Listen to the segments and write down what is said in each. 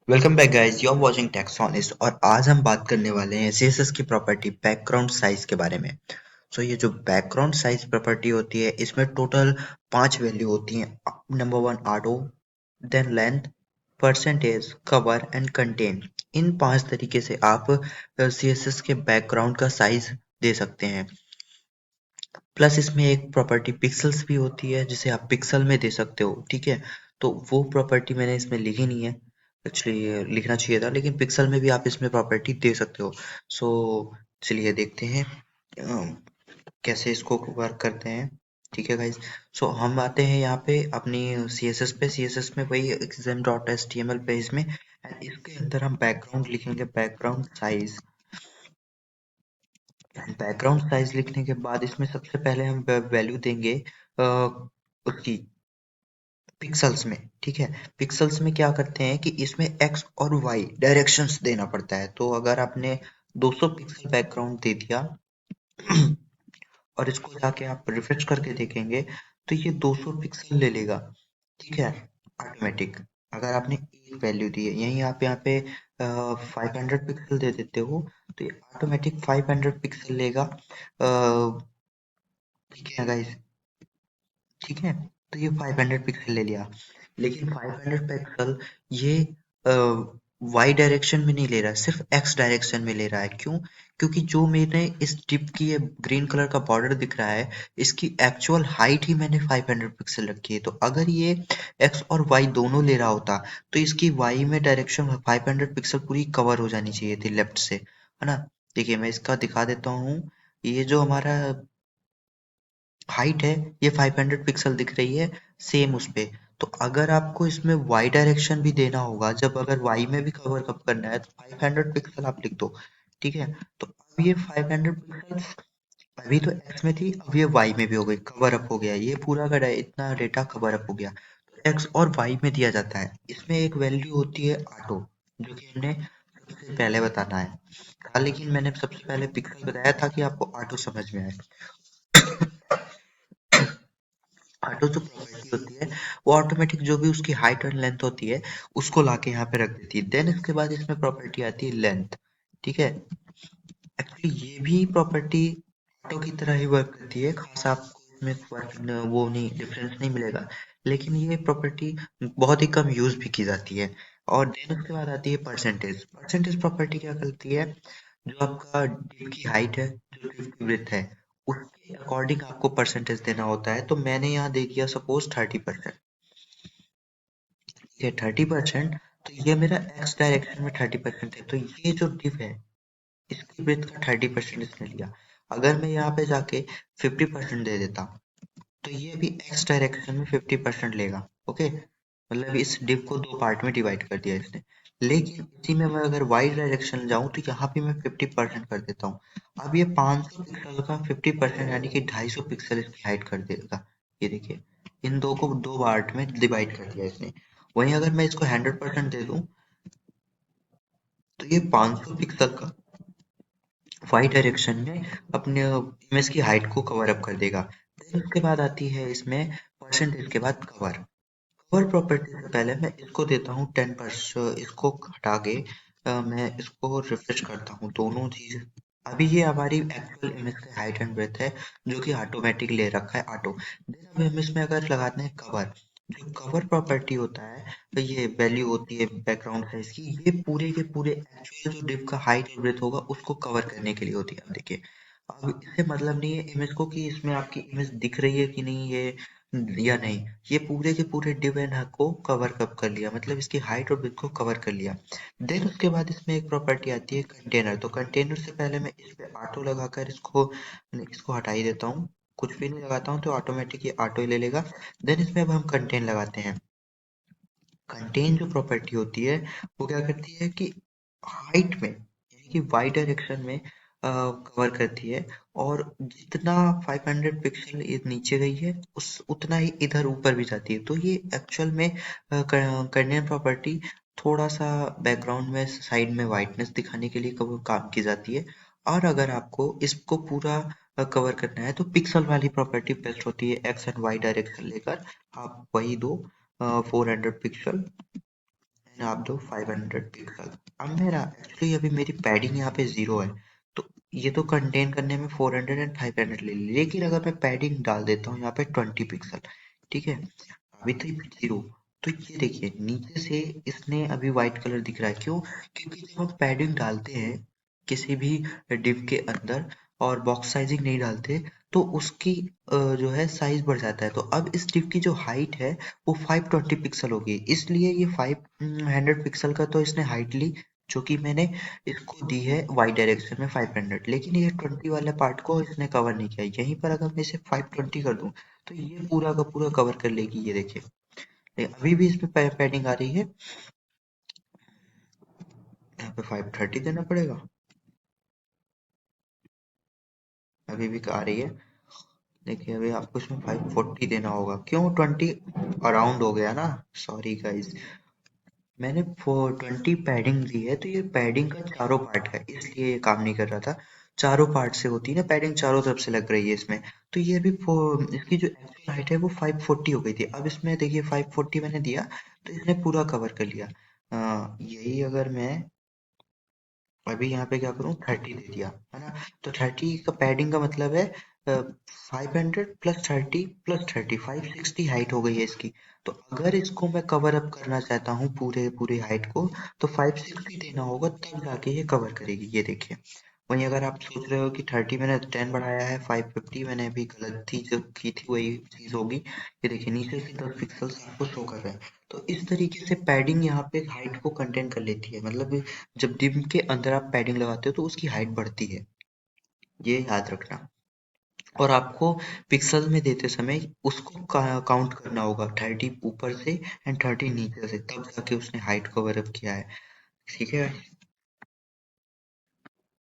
Welcome back guys, you are watching Texonist और आज हम बात करने वाले हैं सीएसएस की प्रॉपर्टी बैकग्राउंड साइज के बारे में। ये जो बैकग्राउंड साइज प्रॉपर्टी होती है इसमें टोटल 5 वैल्यू होती हैं। Number 1 auto, then length, percentage, cover and content. इन 5 तरीके से आप सीएसएस के बैकग्राउंड का साइज दे सकते हैं। प्लस इसमें एक प्रॉपर्टी पिक्सल्स भी होती है जिसे आप पिक्सल में दे सकते हो, ठीक है। तो वो प्रॉपर्टी मैंने इसमें लिखी नहीं है, एक्चुअली लिखना चाहिए था, लेकिन पिक्सल में भी आप इसमें प्रॉपर्टी दे सकते हो। सो चलिए देखते हैं कैसे इसको वर्क करते हैं। ठीक है गाइज। हम आते हैं यहाँ पे अपनी सीएसएस पे। सीएसएस में वही exam dot H T M L page में and इसके अंदर हम बैकग्राउंड लिखेंगे, बैकग्राउंड साइज। बैकग्राउंड साइज लिखने के बाद इसमें सबसे पहले हम वैल्यू देंगे उसकी पिक्सल्स में, ठीक है। पिक्सल्स में क्या करते हैं कि इसमें एक्स और वाई डायरेक्शंस देना पड़ता है। तो अगर आपने 200 पिक्सल बैकग्राउंड दे दिया और इसको जाके आप रिफ्रेश करके देखेंगे तो ये 200 पिक्सल ले लेगा, ठीक है, ऑटोमेटिक। अगर आपने एक वैल्यू दी है, यहीं आप यहाँ पे 500 पिक्सल दे देते हो तो ये ऑटोमेटिक 500 पिक्सल लेगा। ठीक है गाइस, ठीक है। तो ये 500 पिक्सल ले लिया, लेकिन 500 पिक्सल ये वाई डायरेक्शन में नहीं ले रहा है, सिर्फ एक्स डायरेक्शन में ले रहा है। क्यों? क्योंकि जो मैंने इस टिप की ये ग्रीन कलर का बॉर्डर दिख रहा है, इसकी एक्चुअल हाइट ही मैंने 500 पिक्सल रखी है। तो अगर ये एक्स और वाई दोनों ले रहा होता तो इसकी वाई में डायरेक्शन 500 पिक्सल पूरी कवर हो जानी चाहिए थी लेफ्ट से, है ना। देखिए मैं इसका दिखा देता हूँ। ये जो हमारा हाइट है ये 500 पिक्सल दिख रही है, सेम उस पे। तो अगर आपको इसमें वाई डायरेक्शन भी देना होगा, जब अगर वाई में भी कवर अप करना है तो 500 पिक्सल आप लिख दो, ठीक है। तो अब ये 500 पिक्सल अभी तो एक्स में थी, अब ये वाई में भी हो गई, कवर अप हो गया, ये पूरा का इतना डेटा कवर अप हो गया। तो एक्स और वाई में दिया जाता है। इसमें एक वैल्यू होती है ऑटो, जो कि हमने सबसे पहले बताना है था, लेकिन मैंने सबसे पहले पिक्सल बताया था कि आपको ऑटो समझ में आए। ऑटो जो प्रॉपर्टी होती है वो ऑटोमेटिक जो भी उसकी हाइट और लेंथ होती है उसको लाके यहाँ पे रख देती है। देन इसके बाद इसमें प्रॉपर्टी आती है लेंथ, ठीक है। एक्चुअली ये भी प्रॉपर्टी ऑटो की तरह ही वर्क करती है, खास आपको इसमें फर्क वो नहीं, डिफरेंस नहीं मिलेगा। लेकिन ये प्रॉपर्टी बहुत ही कम यूज भी की जाती है। और देन उसके बाद आती है परसेंटेज। परसेंटेज प्रॉपर्टी क्या करती है, जो आपका डिव की हाइट है, जो डिव की विड्थ है, उसके अकॉर्डिंग आपको परसेंटेज देना होता है। तो मैंने यहाँ दे दिया सपोज 30%, ये 30%। तो ये मेरा एक्स डायरेक्शन में 30% है, तो ये जो डिव है इसकी विड्थ का 30% इसने लिया। अगर मैं यहाँ पे जाके 50% दे देता तो ये भी एक्स डायरेक्शन में 50% लेगा, ओके। मतलब इस डिव को दो पार्ट में डिवाइड कर दिया इसने। लेकिन इसी में मैं अगर वाई डायरेक्शन जाऊं तो यहाँ पे मैं 50% कर देता हूँ। अब ये 500 पिक्सल का 50% यानी कि 250 पिक्सल इसकी हाइट कर देगा। ये देखिए, इन दो को दो पार्ट में डिवाइड कर दिया इसने। वहीं अगर मैं इसको 100% दे दूं तो ये 500 पिक्सल का वाई डायरेक्शन में अपने इमेज की हाइट को कवर अप कर देगा। देन उसके बाद आती है इसमें परसेंटेज के बाद कवर। कवर प्रॉपर्टी से पहले मैं इसको देता हूँ 10%, इसको हटा के मैं इसको रिफ्रेश करता हूँ दोनों चीज। अभी ये हमारी एक्चुअल इमेज की हाइट एंड ब्रेथ है, जो कि ऑटोमेटिक ले रखा है ऑटो। देन अब हम इसमें अगर लगाते हैं कवर, जो कवर प्रॉपर्टी होता है, तो ये वैल्यू होती है बैकग्राउंड साइज की, ये पूरे के पूरे एक्चुअल जो डिव का हाइट और ब्रेथ होगा उसको कवर करने के लिए होती है। अब देखिए, अब इससे मतलब नहीं है इमेज को कि इसमें आपकी इमेज दिख रही है कि नहीं है या नहीं, ये पूरे के पूरे डिव एंड हक को कवर कब कर लिया, मतलब इसकी हाइट और विड्थ को कवर कर लिया। देन उसके बाद इसमें एक प्रॉपर्टी आती है कंटेनर। तो कंटेनर से पहले मैं इस पे ऑटो लगाकर इसको इसको हटा ही देता हूँ, कुछ भी नहीं लगाता हूँ तो ऑटोमेटिक ये ऑटो ही ले लेगा। देन इसमें अब हम कंटेन लगाते हैं। कंटेन जो प्रॉपर्टी होती है वो क्या करती है कि हाइट में यानी कि वाई डायरेक्शन में कवर करती है, और जितना 500 पिक्सल ये नीचे गई है उस उतना ही इधर ऊपर भी जाती है। तो ये एक्चुअल में कंटेन प्रॉपर्टी थोड़ा सा बैकग्राउंड में साइड में वाइटनेस दिखाने के लिए काम की जाती है। और अगर आपको इसको पूरा कवर करना है तो पिक्सल वाली प्रॉपर्टी बेस्ट होती है, एक्स एंड वाई डायरेक्शन लेकर आप वही दो 400 पिक्सल एंड आप दो 500 पिक्सल। अब मेरा एक्चुअली अभी मेरी पैडिंग यहाँ पे 0 है, तो ये तो कंटेन करने में 400 एंड 500 ले ली, लेकिन अगर मैं पैडिंग डाल देता हूँ यहाँ पे 20 पिक्सल, ठीक है, अभी तो 0, तो ये देखिए नीचे से इसने अभी व्हाइट कलर दिख रहा है, क्यों? क्योंकि जब हम पैडिंग डालते हैं किसी भी डिव के अंदर और बॉक्स साइजिंग नहीं डालते, तो उसकी जो है साइज बढ़ जाता है। तो अब इस डिव की जो हाइट है वो 520 पिक्सल होगी, इसलिए ये 500 पिक्सल का तो इसने हाइट ली, जो कि मैंने इसको दी है वाई डायरेक्शन में 500, लेकिन ये 20 वाले पार्ट को इसने कवर नहीं किया। यहीं पर अगर मैं इसे 520 कर दूं तो ये पूरा का पूरा कवर कर लेगी, ये देखिए। अभी भी इसमें पैडिंग आ रही है, यहाँ पे 530 देना पड़ेगा, अभी भी आ रही है। देखिए अभी आपको इसमें 540 देना होगा, क्यों? 20 अराउंड हो गया ना, सॉरी गाइस, मैंने 420 पैडिंग दी है, तो ये पैडिंग का चारों पार्ट है, इसलिए ये काम नहीं कर रहा था। चारों पार्ट से होती है ना पैडिंग, चारों तरफ से लग रही है इसमें। तो ये अभी इसकी जो एक्चुअल हाइट है वो 540 हो गई थी, अब इसमें देखिए 540 मैंने दिया तो इसने पूरा कवर कर लिया। यही अगर मैं अभी यहाँ पे क्या करूँ, 30 दे दिया है ना, तो 30 का पैडिंग का मतलब है 500 प्लस 30 प्लस 30, 560 हाइट हो गई है इसकी। तो अगर इसको मैं कवर अप करना चाहता हूँ पूरे पूरे हाइट को, तो 560 देना होगा, तब जाके ये कवर करेगी, ये देखिए। वहीं अगर आप सोच रहे हो कि 30 मैंने 10 बढ़ाया है, 550 मैंने अभी गलती जो की थी वही चीज होगी, ये देखिए नीचे से 10 पिक्सल्स आपको शो कर रहे हैं। तो इस तरीके से पैडिंग यहाँ पे हाइट को कंटेन कर लेती है, मतलब जब डिम के अंदर आप पैडिंग लगाते हो तो उसकी हाइट बढ़ती है, ये याद रखना। और आपको पिक्सल में देते समय उसको काउंट करना होगा, 30 ऊपर से एंड 30 नीचे से, तब जाके उसने हाइट कवर अप किया है, ठीक है।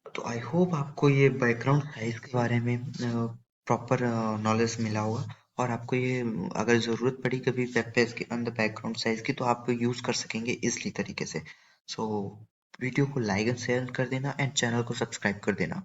तो आई होप आपको ये बैकग्राउंड साइज के बारे में प्रॉपर नॉलेज मिला होगा, और आपको ये अगर ज़रूरत पड़ी कभी वेब पेज के अंदर बैकग्राउंड साइज की, तो आप यूज़ कर सकेंगे इजली तरीके से। सो वीडियो को लाइक एंड शेयर कर देना एंड चैनल को सब्सक्राइब कर देना।